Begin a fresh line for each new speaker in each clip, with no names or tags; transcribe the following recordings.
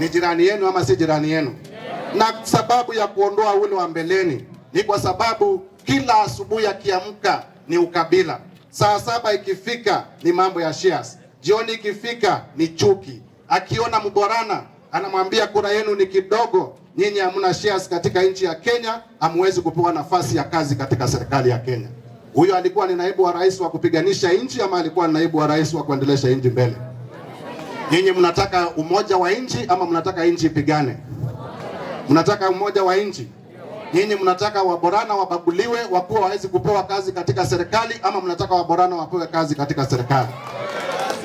ni jirani yenu ama si jirani yenu? Na sababu ya kuondoa ule wa mbeleni ni kwa sababu kila asubuhi akiamka ni ukabila. Saa 7 ikifika ni mambo ya shares. Jioni ikifika ni chuki. Akiona Mborana anamwambia kura yenu ni kidogo, nyinyi hamna shares katika nchi ya Kenya, hamwezi kupewa nafasi ya kazi katika serikali ya Kenya. Huyo alikuwa ni naibu wa rais wa kupiganisha nchi ama alikuwa ni naibu wa rais wa kuendelesha nchi mbele? Nyinyi mnataka umoja wa nchi ama mnataka nchi ipigane? Mnataka umoja wa nchi? Nyinyi mnataka Waborana wabaguliwe wakuwa hawezi kupewa kazi katika serikali ama mnataka Waborana wapewe kazi katika serikali?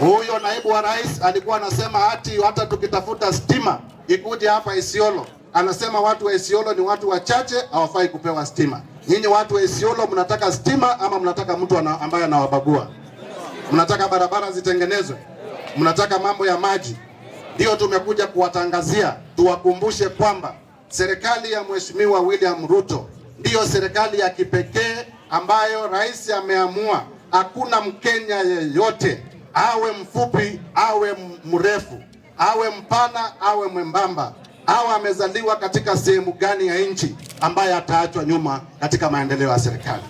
Huyo naibu wa rais alikuwa anasema hata tukitafuta stima ikuje hapa Isiolo, anasema watu wa Isiolo ni watu wachache hawafai kupewa stima. Nyinyi watu wa Isiolo mnataka stima ama mnataka mtu ambaye anawabagua? Mnataka barabara zitengenezwe? Mnataka mambo ya maji? Ndio tumekuja kuwatangazia, tuwakumbushe kwamba serikali ya Mheshimiwa William Ruto ndiyo serikali ya kipekee ambayo rais ameamua hakuna Mkenya yeyote, awe mfupi, awe mrefu, awe mpana, awe mwembamba, awe amezaliwa katika sehemu gani ya nchi, ambaye ataachwa nyuma katika maendeleo ya serikali.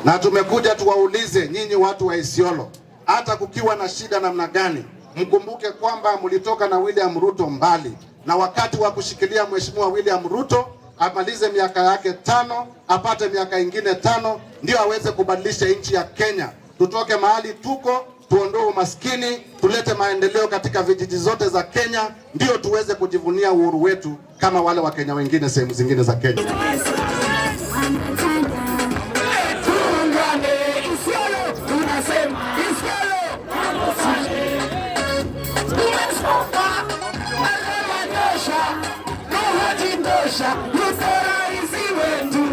Na tumekuja tuwaulize nyinyi watu wa Isiolo, hata kukiwa na shida namna gani, mkumbuke kwamba mlitoka na William Ruto mbali, na wakati wa kushikilia Mheshimiwa William Ruto amalize miaka yake 5, apate miaka ingine 5, ndio aweze kubadilisha nchi ya Kenya. Tutoke mahali tuko, tuondoe umaskini, tulete maendeleo katika vijiji zote za Kenya, ndio tuweze kujivunia uhuru wetu kama wale wa Kenya wengine sehemu zingine za Kenya.
Nutaraisiwe tu